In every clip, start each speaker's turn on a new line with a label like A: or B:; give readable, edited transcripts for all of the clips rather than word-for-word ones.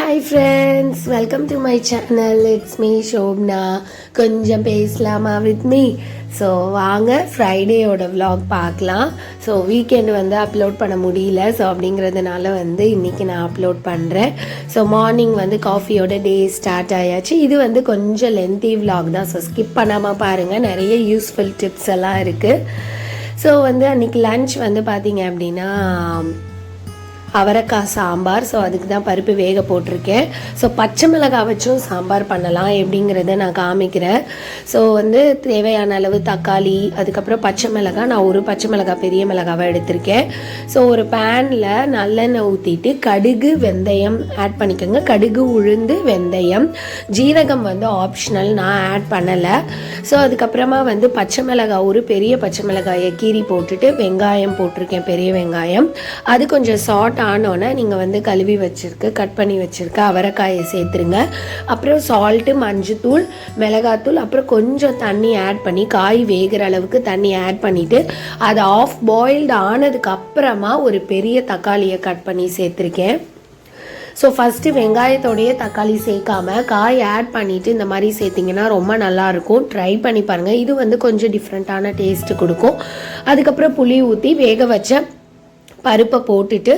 A: Hi friends, welcome to my channel. It's me Shobna. கொஞ்சம் பேசலாமா with me. So வாங்க ஃப்ரைடேயோட vlog பார்க்கலாம். So weekend வந்து அப்லோட் பண்ண முடியல. ஸோ அப்படிங்கிறதுனால வந்து இன்றைக்கி நான் அப்லோட் பண்ணுறேன். ஸோ மார்னிங் வந்து காஃபியோட டே ஸ்டார்ட் ஆயாச்சு. இது வந்து கொஞ்சம் லென்த்தி vlog தான். ஸோ ஸ்கிப் பண்ணாமல் பாருங்கள், நிறைய யூஸ்ஃபுல் டிப்ஸ் எல்லாம் இருக்குது. ஸோ வந்து அன்றைக்கி லன்ச் வந்து பார்த்திங்க அப்படின்னா அவரைக்காய் சாம்பார். ஸோ அதுக்கு தான் பருப்பு வேக போட்டிருக்கேன். ஸோ பச்சை மிளகாய் வச்சும் சாம்பார் பண்ணலாம் எப்படிங்கிறத நான் காமிக்கிறேன். ஸோ வந்து தேவையான அளவு தக்காளி, அதுக்கப்புறம் பச்சை மிளகாய், நான் ஒரு பச்சை மிளகாய் பெரிய மிளகாவை எடுத்திருக்கேன். ஸோ ஒரு பேனில் நல்லெண்ணெய் ஊற்றிட்டு கடுகு வெந்தயம் ஆட் பண்ணிக்கோங்க. கடுகு உளுந்து வெந்தயம், ஜீரகம் வந்து ஆப்ஷனல், நான் ஆட் பண்ணலை. ஸோ அதுக்கப்புறமா வந்து பச்சை மிளகாய், ஒரு பெரிய பச்சை மிளகாயை கீறி போட்டுட்டு வெங்காயம் போட்டிருக்கேன், பெரிய வெங்காயம். அது கொஞ்சம் சாட் ஆனோன்னே நீங்கள் வந்து கழுவி வச்சுருக்க கட் பண்ணி வச்சுருக்க அவரைக்காயை சேர்த்துருங்க. அப்புறம் சால்ட்டு, மஞ்சத்தூள், மிளகாத்தூள், அப்புறம் கொஞ்சம் தண்ணி ஆட் பண்ணி காய் வேகிற அளவுக்கு தண்ணி ஆட் பண்ணிவிட்டு அது ஆஃப் பாயில்டு ஆனதுக்கு அப்புறமா ஒரு பெரிய தக்காளியை கட் பண்ணி சேர்த்துருக்கேன். ஸோ ஃபஸ்ட்டு வெங்காயத்தோடைய தக்காளி சேர்க்காம காய் ஆட் பண்ணிவிட்டு இந்த மாதிரி சேர்த்திங்கன்னா ரொம்ப நல்லாயிருக்கும். ட்ரை பண்ணி பாருங்கள். இது வந்து கொஞ்சம் டிஃப்ரெண்ட்டான டேஸ்ட்டு கொடுக்கும். அதுக்கப்புறம் புளி ஊற்றி வேக வச்ச பருப்பை போட்டுட்டு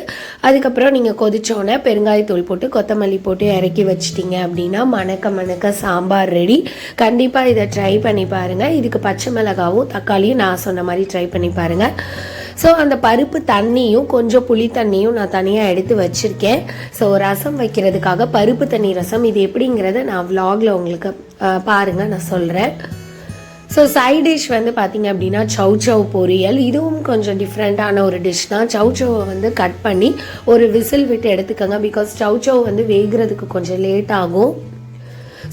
A: அதுக்கப்புறம் நீங்கள் கொதிச்சோன்னே பெருங்காயத்தூள் போட்டு கொத்தமல்லி போட்டு இறக்கி வச்சிட்டிங்க அப்படின்னா மணக்க மணக்க சாம்பார் ரெடி. கண்டிப்பாக இதை ட்ரை பண்ணி பாருங்கள். இதுக்கு பச்சை மிளகாவும் தக்காளியும் நான் சொன்ன மாதிரி ட்ரை பண்ணி பாருங்கள். ஸோ அந்த பருப்பு தண்ணியும் கொஞ்சம் புளி தண்ணியும் நான் தனியாக எடுத்து வச்சுருக்கேன். ஸோ ரசம் வைக்கிறதுக்காக பருப்பு தண்ணி ரசம், இது எப்படிங்கிறத நான் vlogல உங்களுக்கு பாருங்கள், நான் சொல்கிறேன். ஸோ சைட் டிஷ் வந்து பார்த்திங்க அப்படின்னா சௌச்சௌ பொரியல். இதுவும் கொஞ்சம் டிஃப்ரெண்ட்டான ஒரு டிஷ் தான். சௌச்சௌவை வந்து கட் பண்ணி ஒரு விசில் விட்டு எடுத்துக்கோங்க. பிகாஸ் சௌச்சௌ வந்து வேகிறதுக்கு கொஞ்சம் லேட் ஆகும்.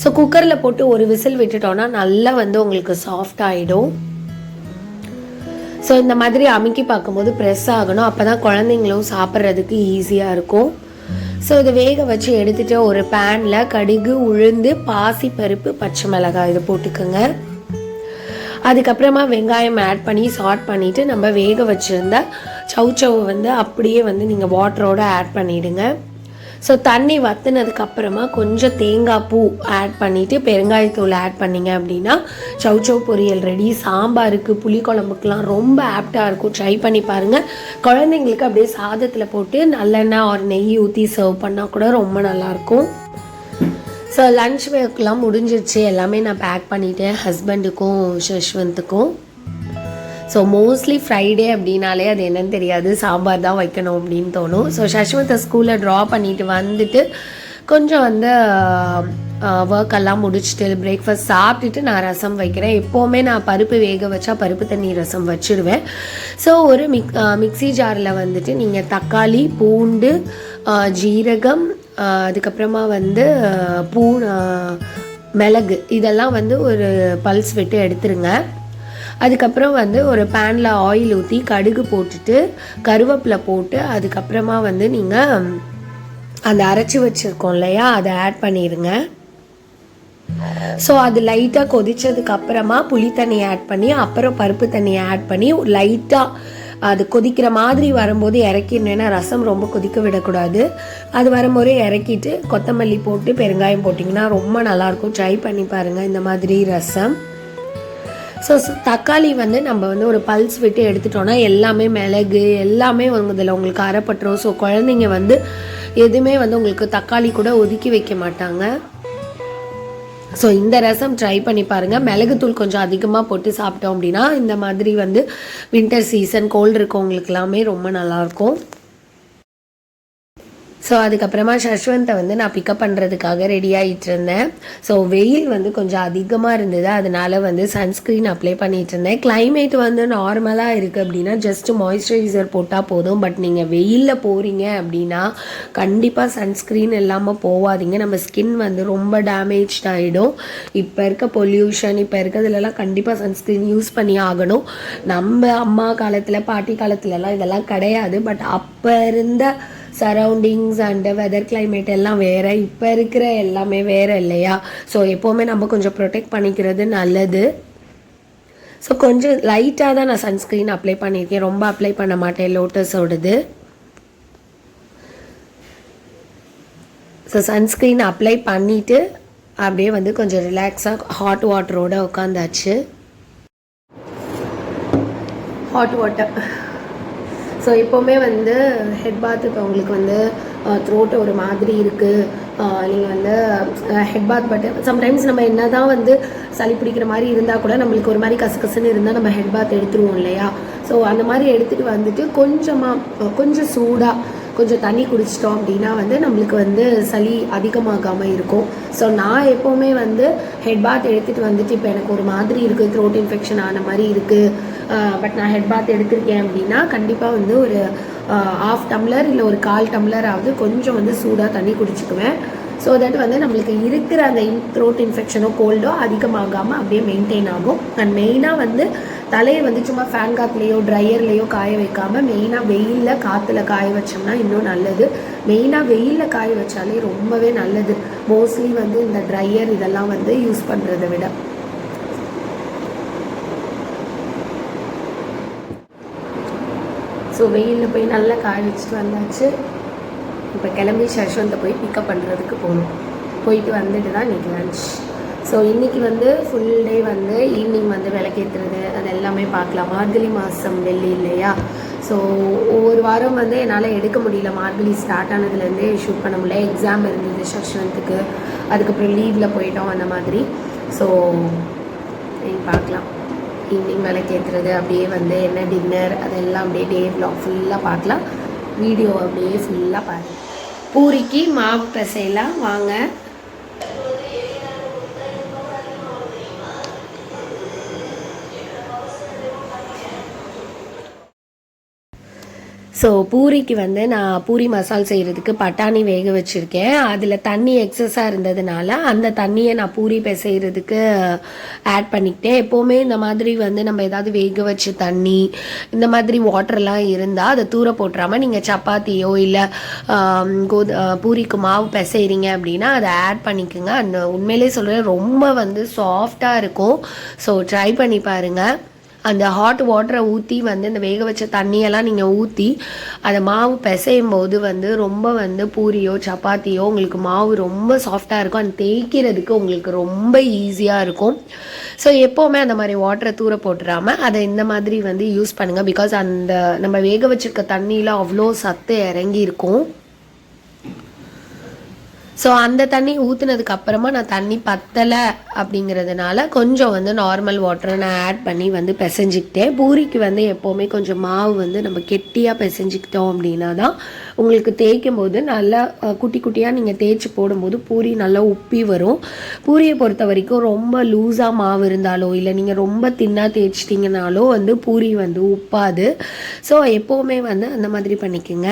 A: ஸோ குக்கரில் போட்டு ஒரு விசில் விட்டுட்டோன்னா நல்லா வந்து உங்களுக்கு சாஃப்ட் ஆகிடும். ஸோ இந்த மாதிரி அமுக்கி பார்க்கும்போது ப்ரெஸ் ஆகணும், அப்போ தான் குழந்தைங்களும் சாப்பிட்றதுக்கு ஈஸியாக இருக்கும். ஸோ இதை வேக வச்சு எடுத்துகிட்டு ஒரு பேனில் கடுகு உளுந்து பாசி பருப்பு பச்சை மிளகாய் இதை போட்டுக்கோங்க. அதுக்கப்புறமா வெங்காயம் ஆட் பண்ணி சாட் பண்ணிவிட்டு நம்ம வேக வச்சுருந்த சௌச்சௌவை வந்து அப்படியே வந்து நீங்கள் வாட்டரோடு ஆட் பண்ணிவிடுங்க. ஸோ தண்ணி வற்றினதுக்கப்புறமா கொஞ்சம் தேங்காய் பூ ஆட் பண்ணிவிட்டு பெருங்காயத்தூள் ஆட் பண்ணிங்க அப்படின்னா சௌச்சௌ பொரியல் ரெடி. சாம்பாருக்கு புளிக்குழம்புக்கெலாம் ரொம்ப ஆப்டாக இருக்கும். ட்ரை பண்ணி பாருங்கள். குழந்தைங்களுக்கு அப்படியே சாதத்தில் போட்டு நல்லெண்ணெய் ஒரு நெய் ஊற்றி சர்வ் பண்ணால் கூட ரொம்ப நல்லாயிருக்கும். ஸோ லன்ச் ஒர்க்லாம் முடிஞ்சிருச்சு, எல்லாமே நான் பேக் பண்ணிட்டேன் ஹஸ்பண்டுக்கும் யஷ்வந்த்துக்கும். ஸோ மோஸ்ட்லி ஃப்ரைடே அப்படின்னாலே அது என்னன்னு தெரியாது, சாம்பார் தான் வைக்கணும் அப்படின்னு தோணும். ஸோ யஷ்வந்தை ஸ்கூலில் ட்ரா பண்ணிவிட்டு வந்துட்டு கொஞ்சம் வந்து ஒர்க்கெல்லாம் முடிச்சுட்டு பிரேக்ஃபாஸ்ட் சாப்பிட்டுட்டு நான் ரசம் வைக்கிறேன். எப்போவுமே நான் பருப்பு வேக வச்சா பருப்பு தண்ணி ரசம் வச்சுடுவேன். ஸோ ஒரு மிக்ஸி ஜாரில் வந்துட்டு நீங்கள் தக்காளி, பூண்டு, ஜீரகம், அதுக்கப்புறமா வந்து மிளகு இதெல்லாம் வந்து ஒரு பல்ஸ் விட்டு எடுத்துருங்க. அதுக்கப்புறம் வந்து ஒரு பேனில் ஆயில் ஊற்றி கடுகு போட்டுட்டு கருவேப்பிலை போட்டு அதுக்கப்புறமா வந்து நீங்கள் அந்த அரைச்சி வச்சுருக்கோம் இல்லையா, அதை ஆட் பண்ணிடுங்க. ஸோ அது லைட்டாக கொதித்ததுக்கப்புறமா புளி தண்ணி ஆட் பண்ணி அப்புறம் பருப்பு தண்ணியை ஆட் பண்ணி லைட்டாக அது கொதிக்கிற மாதிரி வரும்போது இறக்கிடணும். ரசம் ரொம்ப கொதிக்க விடக்கூடாது. அது வரும்போது இறக்கிட்டு கொத்தமல்லி போட்டு பெருங்காயம் போட்டிங்கன்னா ரொம்ப நல்லாயிருக்கும். ட்ரை பண்ணி பாருங்கள் இந்த மாதிரி ரசம். ஸோ தக்காளி வந்து நம்ம வந்து ஒரு பல்ஸ் விட்டு எடுத்துட்டோன்னா எல்லாமே மிளகு எல்லாமே இதில் உங்களுக்கு அரைப்பட்டுரும். ஸோ குழந்தைங்க வந்து எதுவுமே வந்து உங்களுக்கு தக்காளி கூட ஒதுக்கி வைக்க மாட்டாங்க. ஸோ இந்த ரசம் ட்ரை பண்ணி பாருங்கள். மிளகுத்தூள் கொஞ்சம் அதிகமாக போட்டு சாப்பிட்டோம் அப்படின்னா இந்த மாதிரி வந்து வின்டர் சீசன் கோல்டு இருக்கவங்களுக்கு எல்லாமே ரொம்ப நல்லாயிருக்கும். ஸோ அதுக்கப்புறமா யஷ்வந்தை வந்து நான் பிக்கப் பண்ணுறதுக்காக ரெடி ஆகிட்டு இருந்தேன். ஸோ வெயில் வந்து கொஞ்சம் அதிகமாக இருந்தது, அதனால வந்து சன்ஸ்க்ரீன் அப்ளை பண்ணிகிட்டு இருந்தேன். கிளைமேட் வந்து நார்மலாக இருக்குது அப்படின்னா ஜஸ்ட்டு மாய்ஸ்சரைசர் போட்டால் போதும். பட் நீங்கள் வெயிலில் போகிறீங்க அப்படின்னா கண்டிப்பாக சன்ஸ்க்ரீன் இல்லாமல் போகாதீங்க. நம்ம ஸ்கின் வந்து ரொம்ப டேமேஜ் ஆகிடும். இப்போ இருக்க பொல்யூஷன், இப்போ இருக்கிறதுலலாம் கண்டிப்பாக சன்ஸ்க்ரீன் யூஸ் பண்ணி ஆகணும். நம்ம அம்மா காலத்தில் பாட்டி காலத்துலலாம் இதெல்லாம் கிடையாது. பட் அப்போ இருந்த சரௌண்டிங்ஸ் அண்டு வெதர் கிளைமேட் எல்லாம் வேறு, இப்போ இருக்கிற எல்லாமே வேறு இல்லையா. ஸோ எப்போவுமே நம்ம கொஞ்சம் ப்ரொடெக்ட் பண்ணிக்கிறது நல்லது. ஸோ கொஞ்சம் லைட்டாக தான் நான் சன்ஸ்க்ரீன் அப்ளை பண்ணியிருக்கேன், ரொம்ப அப்ளை பண்ண மாட்டேன் லோட்டஸோடது. ஸோ சன்ஸ்க்ரீன் அப்ளை பண்ணிவிட்டு அப்படியே வந்து கொஞ்சம் ரிலாக்ஸாக ஹாட் வாட்டரோடு உட்காந்தாச்சு. Hot water. ஸோ எப்போவுமே வந்து ஹெட் பாத் இப்போ உங்களுக்கு வந்து த்ரோட்டு ஒரு மாதிரி இருக்குது, நீங்கள் வந்து ஹெட் பாத் பட்டு சம்டைம்ஸ் நம்ம என்ன தான் வந்து சளி பிடிக்கிற மாதிரி இருந்தால் கூட நம்மளுக்கு ஒரு மாதிரி கசகசன்னு இருந்தால் நம்ம ஹெட் பாத் எடுத்துருவோம் இல்லையா. ஸோ அந்த மாதிரி எடுத்துகிட்டு வந்துட்டு கொஞ்சம் சூடாக கொஞ்சம் தண்ணி குடிச்சிட்டோம் அப்படின்னா வந்து நம்மளுக்கு வந்து சளி அதிகமாகாமல் இருக்கும். ஸோ நான் எப்போவுமே வந்து ஹெட் பாத் எடுத்துகிட்டு வந்துட்டு இப்போ எனக்கு ஒரு மாதிரி இருக்குது, த்ரோட் இன்ஃபெக்ஷன் ஆன மாதிரி இருக்குது, பட் நான் ஹெட் பாத் எடுத்திருக்கேன் அப்படின்னா கண்டிப்பாக வந்து ஒரு 1/2 டம்ளர் இல்லை ஒரு 1/4 டம்ளராவது கொஞ்சம் வந்து சூடாக தண்ணி குடிச்சிக்குவேன். ஸோ தட் வந்து நம்மளுக்கு இருக்கிற அந்த த்ரோட் இன்ஃபெக்ஷனோ கோல்டோ அதிகமாகாமல் அப்படியே மெயின்டைன் ஆகும். அண்ட் மெயினாக வந்து தலையை வந்து சும்மா ஃபேன் காற்றுலையோ ட்ரையர்லேயோ காய வைக்காமல் மெயினாக வெயிலில் காற்றுல காய வச்சோம்னா இன்னும் நல்லது. மெயினாக வெயிலில் காய வச்சாலே ரொம்பவே நல்லது, மோஸ்ட்லி வந்து இந்த ட்ரையர் இதெல்லாம் வந்து யூஸ் பண்ணுறதை விட. ஸோ வெயிலில் போய் நல்லா காய வச்சுட்டு வந்தாச்சு. இப்போ கிளம்பி ஷர்ஷ்வந்தை போய் பிக்கப் பண்ணுறதுக்கு போகணும். போயிட்டு வந்துட்டு தான் இன்றைக்கி லன்ச். ஸோ இன்றைக்கி வந்து ஃபுல் டே வந்து ஈவினிங் வந்து விளக்கேற்றுறது அது எல்லாமே பார்க்கலாம். மார்கழி மாதம் வெள்ளி இல்லையா. ஸோ ஒவ்வொரு வாரம் வந்து என்னால் எடுக்க முடியல, மார்கழி ஸ்டார்ட் ஆனதுலேருந்தே ஷூட் பண்ண முடியல. எக்ஸாம் இருந்தது ஷர்ஷ்வந்துக்கு, அதுக்கப்புறம் லீவில் போயிட்டோம் அந்த மாதிரி. ஸோ பார்க்கலாம் ஈவினிங் விளக்கேற்றுறது, அப்படியே வந்து என்ன டின்னர் அதெல்லாம் அப்படியே டே vlog ஃபுல்லாக பார்க்கலாம். வீடியோ அப்படியே ஃபுல்லாக பாருங்கள். பூரிக்கு மாவு பிசையலாம் வாங்க. ஸோ பூரிக்கு வந்து நான் பூரி மசால் செய்கிறதுக்கு பட்டாணி வேக வச்சுருக்கேன். அதில் தண்ணி எக்ஸஸாக இருந்ததுனால அந்த தண்ணியை நான் பூரி செய்கிறதுக்கு ஆட் பண்ணிக்கிட்டேன். எப்போவுமே இந்த மாதிரி வந்து நம்ம ஏதாவது வேக வச்சு தண்ணி இந்த மாதிரி வாட்டர்லாம் இருந்தால் அதை தூர போட்டுறாமல் நீங்கள் சப்பாத்தியோ இல்லை பூரிக்கு மாவு பிசைகிறீங்க அப்படின்னா அதை ஆட் பண்ணிக்கோங்க. அந்த உண்மையிலே சொல்கிறேன் ரொம்ப வந்து சாஃப்டாக இருக்கும். ஸோ ட்ரை பண்ணி பாருங்கள். அந்த ஹாட் வாட்டரை ஊற்றி வந்து இந்த வேக வச்ச தண்ணியெல்லாம் நீங்கள் ஊற்றி அதை மாவு பிசையும் போது வந்து ரொம்ப வந்து பூரியோ சப்பாத்தியோ உங்களுக்கு மாவு ரொம்ப சாஃப்டாக இருக்கும். அந்த தேய்க்கிறதுக்கு உங்களுக்கு ரொம்ப ஈஸியாக இருக்கும். ஸோ எப்போவுமே அந்த மாதிரி வாட்டரை தூர போட்டுறாமல் அதை இந்த மாதிரி வந்து யூஸ் பண்ணுங்கள். பிகாஸ் அந்த நம்ம வேக வச்சுருக்க தண்ணியில் அவ்வளோ சத்து இறங்கி இருக்கும். ஸோ அந்த தண்ணி ஊற்றுனதுக்கு அப்புறமா நான் தண்ணி பத்தலை அப்படிங்கிறதுனால கொஞ்சம் வந்து நார்மல் வாட்டரை நான் ஆட் பண்ணி வந்து பிசைஞ்சிக்கிட்டேன். பூரிக்கு வந்து எப்போவுமே கொஞ்சம் மாவு வந்து நம்ம கெட்டியாக பிசைஞ்சிக்கிட்டோம் அப்படின்னா தான் உங்களுக்கு தேய்க்கும் போது நல்லா குட்டி குட்டியாக நீங்கள் தேய்ச்சி போடும்போது பூரி நல்லா உப்பி வரும். பூரியை பொறுத்த வரைக்கும் ரொம்ப லூஸாக மாவு இருந்தாலோ இல்லை நீங்கள் ரொம்ப தின்னாக தேய்ச்சிட்டிங்கனாலோ வந்து பூரி வந்து உப்பாது. ஸோ எப்போவுமே வந்து அந்த மாதிரி பண்ணிக்கோங்க.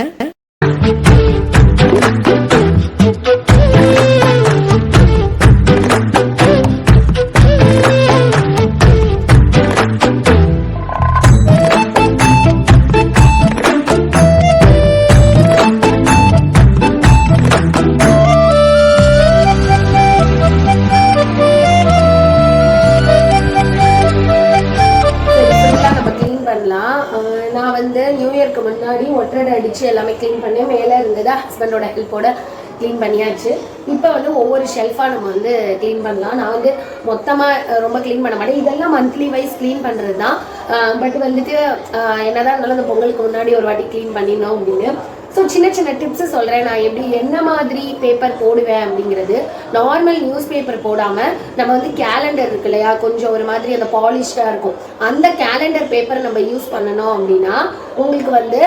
A: நான் வந்து நியூ இயர்க்கு முன்னாடி ஒற்றடை அடித்து எல்லாமே க்ளீன் பண்ணி மேலே இருந்தது ஹஸ்பண்டோட ஹெல்ப்போட க்ளீன் பண்ணியாச்சு. இப்போ வந்து ஒவ்வொரு ஷெல்ஃபாக நம்ம வந்து க்ளீன் பண்ணலாம். நான் வந்து மொத்தமாக ரொம்ப க்ளீன் பண்ண மாட்டேன், இதெல்லாம் மந்த்லி வைஸ் க்ளீன் பண்ணுறது தான். பட் வந்துட்டு என்னதான் இருந்தாலும் அந்த பொங்கலுக்கு முன்னாடி ஒரு வாட்டி க்ளீன் பண்ணிடணும் அப்படின்னு. ஸோ சின்ன சின்ன டிப்ஸு சொல்கிறேன் நான் எப்படி என்ன மாதிரி பேப்பர் போடுவேன் அப்படிங்கிறது. நார்மல் நியூஸ் பேப்பர் போடாமல் நம்ம வந்து கேலண்டர் இருக்கு இல்லையா, கொஞ்சம் ஒரு மாதிரி அந்த பாலிஷ்டாக இருக்கும், அந்த கேலண்டர் பேப்பரை நம்ம யூஸ் பண்ணணும் அப்படின்னா உங்களுக்கு வந்து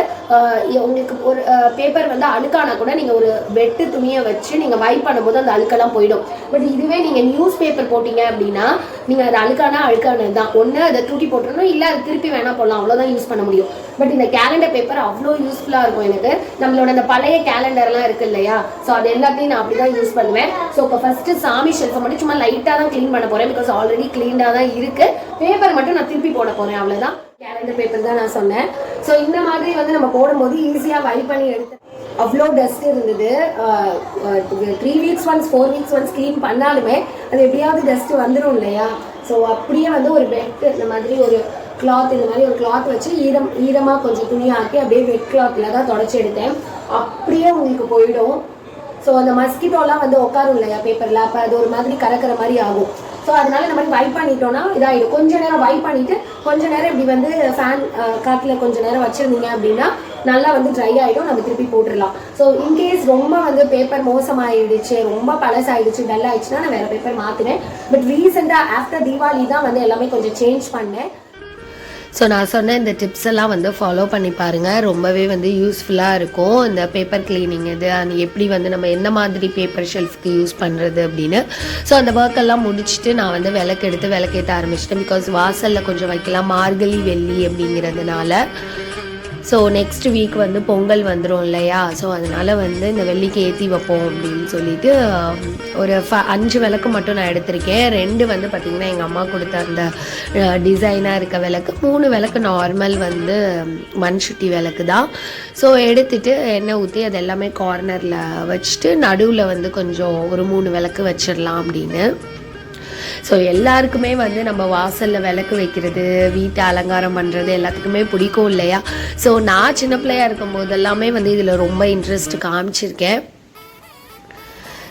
A: உங்களுக்கு ஒரு பேப்பர் வந்து அழுக்கானா கூட நீங்கள் ஒரு வெட்டு துணியை வச்சு நீங்கள் வைப் பண்ணும்போது அந்த அழுக்கெல்லாம் போயிடும். பட் இதுவே நீங்கள் நியூஸ் பேப்பர் போட்டிங்க அப்படின்னா நீங்கள் அது அழுக்கானது தான், ஒன்று அதை தூக்கி போட்டுறணும் இல்லை அது திருப்பி வேணால் போடலாம், அவ்வளோதான் யூஸ் பண்ண முடியும். பட் இந்த கேலண்டர் பேப்பர் அவ்வளோ யூஸ்ஃபுல்லாக இருக்கும் எனக்கு. நம்மளோட அந்த பழைய கேலண்டர்லாம் இருக்கு இல்லையா, ஸோ அது எல்லாத்தையும் நான் அப்படி தான் யூஸ் பண்ணுவேன். ஸோ இப்போ ஃபஸ்ட்டு சாமி ஷெல்ஃபை மட்டும் சும்மா லைட்டாக தான் க்ளீன் பண்ண போகிறேன், பிகாஸ் ஆல்ரெடி க்ளீனாக தான் இருக்குது. பேப்பர் மட்டும் நான் திருப்பி போட போகிறேன், அவ்வளோதான். கேலண்டர் பேப்பர் தான் நான் சொன்னேன். ஸோ இந்த மாதிரி வந்து நம்ம போடும்போது ஈஸியாக வைப் பண்ணி எடுத்து அவ்வளோ டஸ்ட் இருந்தது. 3 weeks once 4 weeks once clean பண்ணாலுமே அது எப்படியாவது டஸ்ட்டு வந்துடும் இல்லையா. ஸோ அப்படியே வந்து ஒரு பெட் இந்த மாதிரி ஒரு கிளாத், இந்த மாதிரி ஒரு கிளாத் வச்சு ஈரமாக கொஞ்சம் துணியாக்கி அப்படியே வெட் கிளாத்தில் தான் தொடச்சி எடுத்தேன். அப்படியே உங்களுக்கு போயிடும். ஸோ அந்த மஸ்கிட்டோலாம் வந்து உட்காரும் இல்லையா பேப்பரில், அப்போ அது ஒரு மாதிரி கறக்கிற மாதிரி ஆகும். ஸோ அதனால இந்த மாதிரி வைப் பண்ணிட்டோம்னா இதாகிடும். கொஞ்ச நேரம் வைப் பண்ணிவிட்டு கொஞ்ச நேரம் இப்படி வந்து ஃபேன் காற்றுல கொஞ்ச நேரம் வச்சுருந்தீங்க அப்படின்னா நல்லா வந்து ட்ரை ஆகிடும், நம்ம திருப்பி போட்டுடலாம். ஸோ இன்கேஸ் ரொம்ப வந்து பேப்பர் மோசமாகிடுச்சு, ரொம்ப பழசாயிடுச்சு, டல் ஆயிடுச்சுன்னா நான் வேறு பேப்பர் மாற்றினேன். பட் ரீசெண்டாக ஆஃப்டர் தீபாவளி தான் வந்து எல்லாமே கொஞ்சம் சேஞ்ச் பண்ணேன். ஸோ நான் சொன்ன இந்த டிப்ஸ் எல்லாம் வந்து ஃபாலோ பண்ணி பாருங்கள், ரொம்பவே வந்து யூஸ்ஃபுல்லாக இருக்கும். இந்த பேப்பர் கிளீனிங் இது அது எப்படி வந்து நம்ம எந்த மாதிரி பேப்பர் ஷெல்ஃப்க்கு யூஸ் பண்ணுறது அப்படின்னு. ஸோ அந்த ஒர்க்கெல்லாம் முடிச்சுட்டு நான் வந்து விளக்கேற்ற ஆரம்பிச்சிட்டேன். பிகாஸ் வாசலில் கொஞ்சம் வைக்கலாம், மார்கழி வெள்ளி அப்படிங்கிறதுனால. ஸோ நெக்ஸ்ட் வீக் வந்து பொங்கல் வந்துடும் இல்லையா, ஸோ அதனால் வந்து இந்த வெள்ளிக்கு ஏற்றி வைப்போம் அப்படின்னு சொல்லிட்டு ஒரு 5 விளக்கு மட்டும் நான் எடுத்திருக்கேன். 2 வந்து பார்த்திங்கன்னா எங்கள் அம்மா கொடுத்த அந்த டிசைனாக இருக்க விளக்கு, 3 விளக்கு நார்மல் வந்து மண்சட்டி விளக்கு தான். ஸோ எடுத்துகிட்டு எண்ணெய் ஊற்றி அது எல்லாமே கார்னரில் வச்சுட்டு நடுவில் வந்து கொஞ்சம் ஒரு 3 விளக்கு வச்சிடலாம் அப்படின்னு. ஸோ எல்லாருக்குமே வந்து நம்ம வாசலில் விளக்கு வைக்கிறது, வீட்டை அலங்காரம் பண்ணுறது எல்லாத்துக்குமே பிடிக்கும் இல்லையா. ஸோ நான் சின்ன பிள்ளையாக இருக்கும் போதெல்லாமே வந்து இதில் ரொம்ப இன்ட்ரெஸ்ட் காமிச்சிருக்கேன்.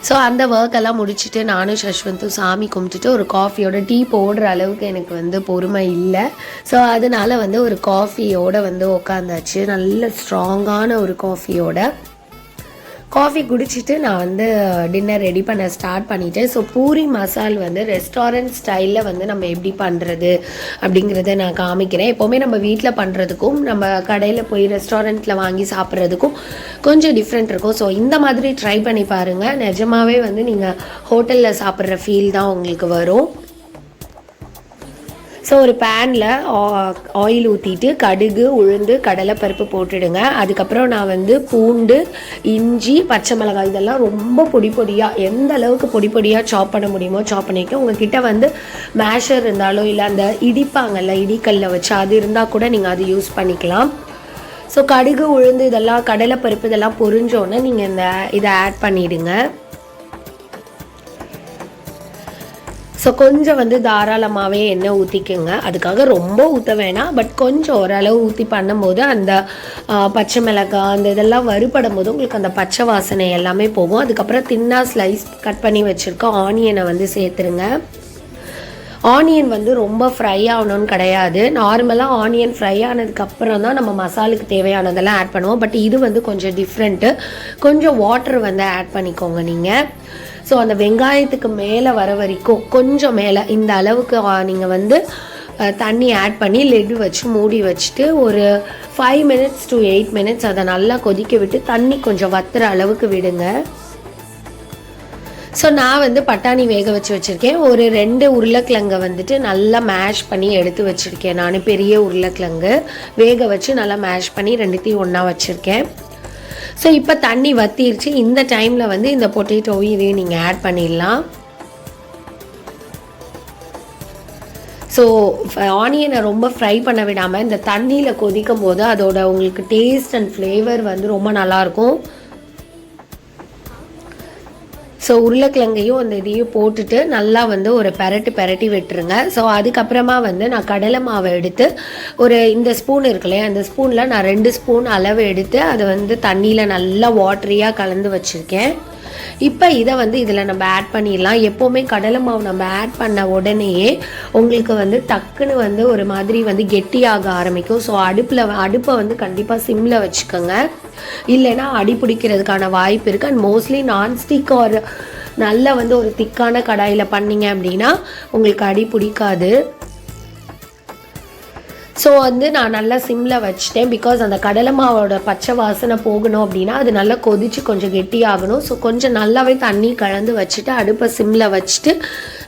A: ஸோ அந்த ஒர்க்கெல்லாம் முடிச்சுட்டு நானும் சஷ்வந்தும் சாமி கும்பிட்டுட்டு ஒரு காஃபியோட டீ போடுற அளவுக்கு எனக்கு வந்து பொறுமை இல்லை. ஸோ அதனால் வந்து ஒரு காஃபியோடு வந்து உக்காந்தாச்சு, நல்ல ஸ்ட்ராங்கான ஒரு காஃபி குடிச்சிட்டு நான் வந்து டின்னர் ரெடி பண்ண ஸ்டார்ட் பண்ணிட்டேன். ஸோ பூரி மசால் வந்து ரெஸ்டாரண்ட் ஸ்டைலில் வந்து நம்ம எப்படி பண்ணுறது அப்படிங்கிறத நான் காமிக்கிறேன். எப்போவுமே நம்ம வீட்டில் பண்ணுறதுக்கும் நம்ம கடையில் போய் ரெஸ்டாரண்ட்டில் வாங்கி சாப்பிட்றதுக்கும் கொஞ்சம் டிஃப்ரெண்ட் இருக்கும். ஸோ இந்த மாதிரி ட்ரை பண்ணி பாருங்கள், நிஜமாகவே வந்து நீங்கள் ஹோட்டலில் சாப்பிட்ற ஃபீல் தான் உங்களுக்கு வரும். ஸோ ஒரு பேனில் ஆயில் ஊற்றிட்டு கடுகு, உளுந்து, கடலைப்பருப்பு போட்டுடுங்க. அதுக்கப்புறம் நான் வந்து பூண்டு, இஞ்சி, பச்சை மிளகாய் இதெல்லாம் ரொம்ப பொடியாக எந்த அளவுக்கு பொடியாக சாப் பண்ண முடியுமோ சாப் பண்ணிக்க. உங்ககிட்ட வந்து மேஷர் இருந்தாலும் இல்லை அந்த இடிப்பாங்கல்ல இடிக்கல்ல வச்சு அது இருந்தால் கூட நீங்கள் அது யூஸ் பண்ணிக்கலாம். ஸோ கடுகு, உளுந்து இதெல்லாம் கடலைப்பருப்பு இதெல்லாம் பொரிஞ்சோன்னே நீங்கள் இதை ஆட் பண்ணிவிடுங்க. ஸோ கொஞ்சம் வந்து தாராளமாகவே எண்ணெய் ஊற்றிக்குங்க, அதுக்காக ரொம்ப ஊற்ற வேணாம், பட் கொஞ்சம் ஓரளவு ஊற்றி பண்ணும்போது அந்த பச்சை மிளகாய் அந்த இதெல்லாம் வறுபடும் போது உங்களுக்கு அந்த பச்சை வாசனை எல்லாமே போகும். அதுக்கப்புறம் தின்னாக ஸ்லைஸ் கட் பண்ணி வச்சுருக்க ஆனியனை வந்து சேர்த்துருங்க. ஆனியன் வந்து ரொம்ப ஃப்ரை ஆகணும்னு கிடையாது, நார்மலாக ஆனியன் ஃப்ரை ஆனதுக்கப்புறம் தான் நம்ம மசாலுக்கு தேவையானதெல்லாம் ஆட் பண்ணுவோம். பட் இது வந்து கொஞ்சம் டிஃப்ரெண்ட்டு, கொஞ்சம் வாட்டர் வந்து ஆட் பண்ணிக்கோங்க நீங்கள். ஸோ அந்த வெங்காயத்துக்கு மேலே வர வரைக்கும் கொஞ்சம் மேலே இந்த அளவுக்கு நீங்கள் வந்து தண்ணி ஆட் பண்ணி லெட் வச்சு மூடி வச்சுட்டு ஒரு 5 minutes to 8 minutes அதை நல்லா கொதிக்க விட்டு தண்ணி கொஞ்சம் வத்துற அளவுக்கு விடுங்க. ஸோ நான் வந்து பட்டாணி வேக வச்சுருக்கேன். ஒரு 2 உருளைக்கிழங்கை வந்துட்டு நல்லா மேஷ் பண்ணி எடுத்து வச்சுருக்கேன். நான் பெரிய உருளைக்கிழங்கு வேக வச்சு நல்லா மேஷ் பண்ணி 2த்தையும் ஒன்றா வச்சுருக்கேன். ஸோ இப்போ தண்ணி வத்திருச்சு. இந்த டைமில் வந்து இந்த பொட்டேட்டோவை இதையும் நீங்கள் ஆட் பண்ணிடலாம். ஸோ ஆனியனை ரொம்ப ஃப்ரை பண்ண விடாமல் இந்த தண்ணியில் கொதிக்கும் போது அதோட உங்களுக்கு டேஸ்ட் அண்ட் ஃப்ளேவர் வந்து ரொம்ப நல்லாயிருக்கும். ஸோ உருளைக்கிழங்கையும் அந்த இதையும் போட்டுட்டு நல்லா வந்து ஒரு பெரட்டி விட்டுருங்க. ஸோ அதுக்கப்புறமா வந்து நான் கடலை மாவை எடுத்து இந்த ஸ்பூன் இருக்கு இல்லையா, அந்த ஸ்பூனில் நான் 2 ஸ்பூன் அளவு எடுத்து அதை வந்து தண்ணியில் நல்லா வாட்டரியாக கலந்து வச்சுருக்கேன். இப்போ இதை வந்து இதில் நம்ம ஆட் பண்ணிடலாம். எப்போவுமே கடலை மாவு நம்ம ஆட் பண்ண உடனேயே உங்களுக்கு வந்து டக்குன்னு வந்து ஒரு மாதிரி வந்து கெட்டியாக ஆரம்பிக்கும். ஸோ அடுப்பை வந்து கண்டிப்பாக சிம்மில் வச்சுக்கோங்க, இல்லைன்னா அடி பிடிக்கிறதுக்கான வாய்ப்பு இருக்குது. அண்ட் மோஸ்ட்லி நான்ஸ்டிக் ஒரு நல்ல வந்து ஒரு திக்கான கடாயில் பண்ணிங்க அப்படின்னா உங்களுக்கு அடி பிடிக்காது. ஸோ வந்து நான் நல்லா சிம்மில் வச்சுட்டேன். பிகாஸ் அந்த கடலை மாவோட பச்சை வாசனை போகணும் அப்படின்னா அது நல்லா கொதித்து கொஞ்சம் கெட்டியாகணும். ஸோ கொஞ்சம் நல்லாவே தண்ணி கலந்து வச்சுட்டு அடுப்பை சிம்மில் வச்சுட்டு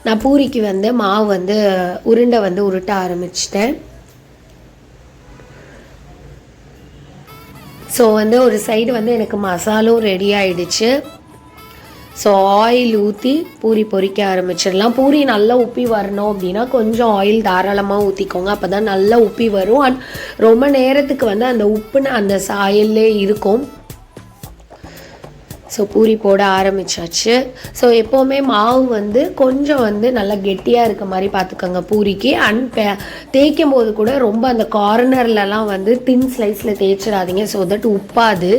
A: நான் பூரிக்கு வந்து மாவு வந்து உருண்டை வந்து உருட்ட ஆரம்பிச்சிட்டேன். ஸோ வந்து ஒரு சைடு வந்து எனக்கு மசாலும் ரெடி ஆகிடுச்சு. ஸோ ஆயில் ஊற்றி பூரி பொரிக்க ஆரம்பிச்சிடலாம். பூரி நல்லா உப்பி வரணும் அப்படின்னா கொஞ்சம் ஆயில் தாராளமாக ஊற்றிக்கோங்க, அப்போ தான் நல்லா உப்பி வரும். அண்ட் ரொம்ப நேரத்துக்கு வந்து அந்த உப்புன்னு அந்த சாயல்லே இருக்கும். ஸோ பூரி போட ஆரம்பித்தாச்சு. ஸோ எப்போவுமே மாவு வந்து கொஞ்சம் வந்து நல்லா கெட்டியாக இருக்க மாதிரி பார்த்துக்கோங்க பூரிக்கு. அண்ட் தேய்க்கும் போது கூட ரொம்ப அந்த கார்னர்லலாம் வந்து தின் ஸ்லைஸில் தேய்ச்சிடாதீங்க, ஸோ தட் உப்பாது.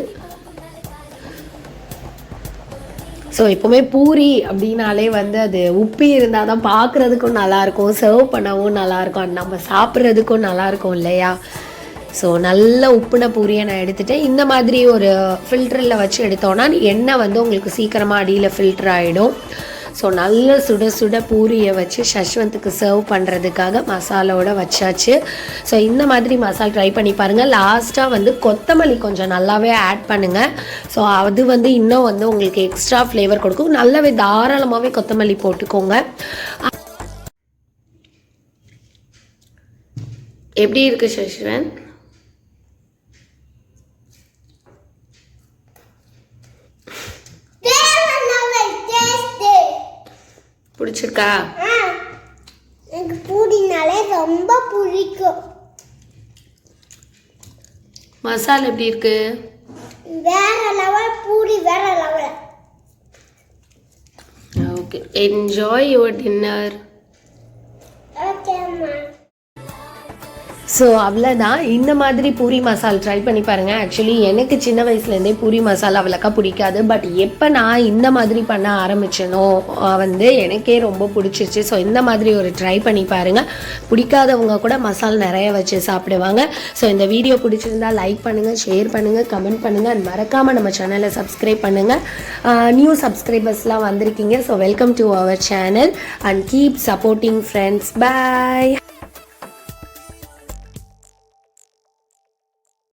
A: ஸோ எப்போவுமே பூரி அப்படின்னாலே வந்து அது உப்பி இருந்தால் தான் பார்க்குறதுக்கும் நல்லாயிருக்கும், சர்வ் பண்ணவும் நல்லாயிருக்கும், அண்ட் நம்ம சாப்பிட்றதுக்கும் நல்லாயிருக்கும் இல்லையா. ஸோ நல்ல உப்புன பூரியை நான் எடுத்துகிட்டேன். இந்த மாதிரி ஒரு ஃபில்டரில் வச்சு எடுத்தோன்னா எண்ணெய் வந்து உங்களுக்கு சீக்கிரமாக அடியில் ஃபில்டர் ஆகிடும். ஸோ நல்ல சுட சுட பூரியை வச்சு சஷ்வந்துக்கு சர்வ் பண்ணுறதுக்காக மசாலோட வச்சாச்சு. ஸோ இந்த மாதிரி மசாலா ட்ரை பண்ணி பாருங்கள். லாஸ்ட்டாக வந்து கொத்தமல்லி கொஞ்சம் நல்லாவே ஆட் பண்ணுங்கள். ஸோ அது வந்து இன்னும் வந்து உங்களுக்கு எக்ஸ்ட்ரா ஃப்ளேவர் கொடுக்கும். நல்லாவே தாராளமாகவே கொத்தமல்லி போட்டுக்கோங்க. எப்படி இருக்குது சஷ்வந்த்? பிடிச்சிருக்கா?
B: எனக்கு பூரினாலே ரொம்ப பிடிக்கும்.
A: மசாலா எப்படி இருக்கு?
B: வேற லெவல், பூரி வேற level.
A: Okay, enjoy your dinner.
B: ஓகேம்மா.
A: ஸோ அவ்வளோதான். இந்த மாதிரி பூரி மசாலா ட்ரை பண்ணி பாருங்கள். ஆக்சுவலி எனக்கு சின்ன வயசுலேருந்தே பூரி மசாலா அவ்வளோக்கா பிடிக்காது. பட் எப்போ நான் இந்த மாதிரி பண்ண ஆரம்பிச்சேனோ வந்து எனக்கே ரொம்ப பிடிச்சிருச்சு. ஸோ இந்த மாதிரி ஒரு ட்ரை பண்ணி பாருங்கள். பிடிக்காதவங்க கூட மசாலா நிறைய வச்சு சாப்பிடுவாங்க. ஸோ இந்த வீடியோ பிடிச்சிருந்தா லைக் பண்ணுங்கள், ஷேர் பண்ணுங்கள், கமெண்ட் பண்ணுங்கள், அண்ட் மறக்காமல் நம்ம சேனலை சப்ஸ்கிரைப் பண்ணுங்கள். நியூ சப்ஸ்கிரைபர்ஸ்லாம் வந்திருக்கீங்க. So welcome to our channel and keep supporting friends. Bye.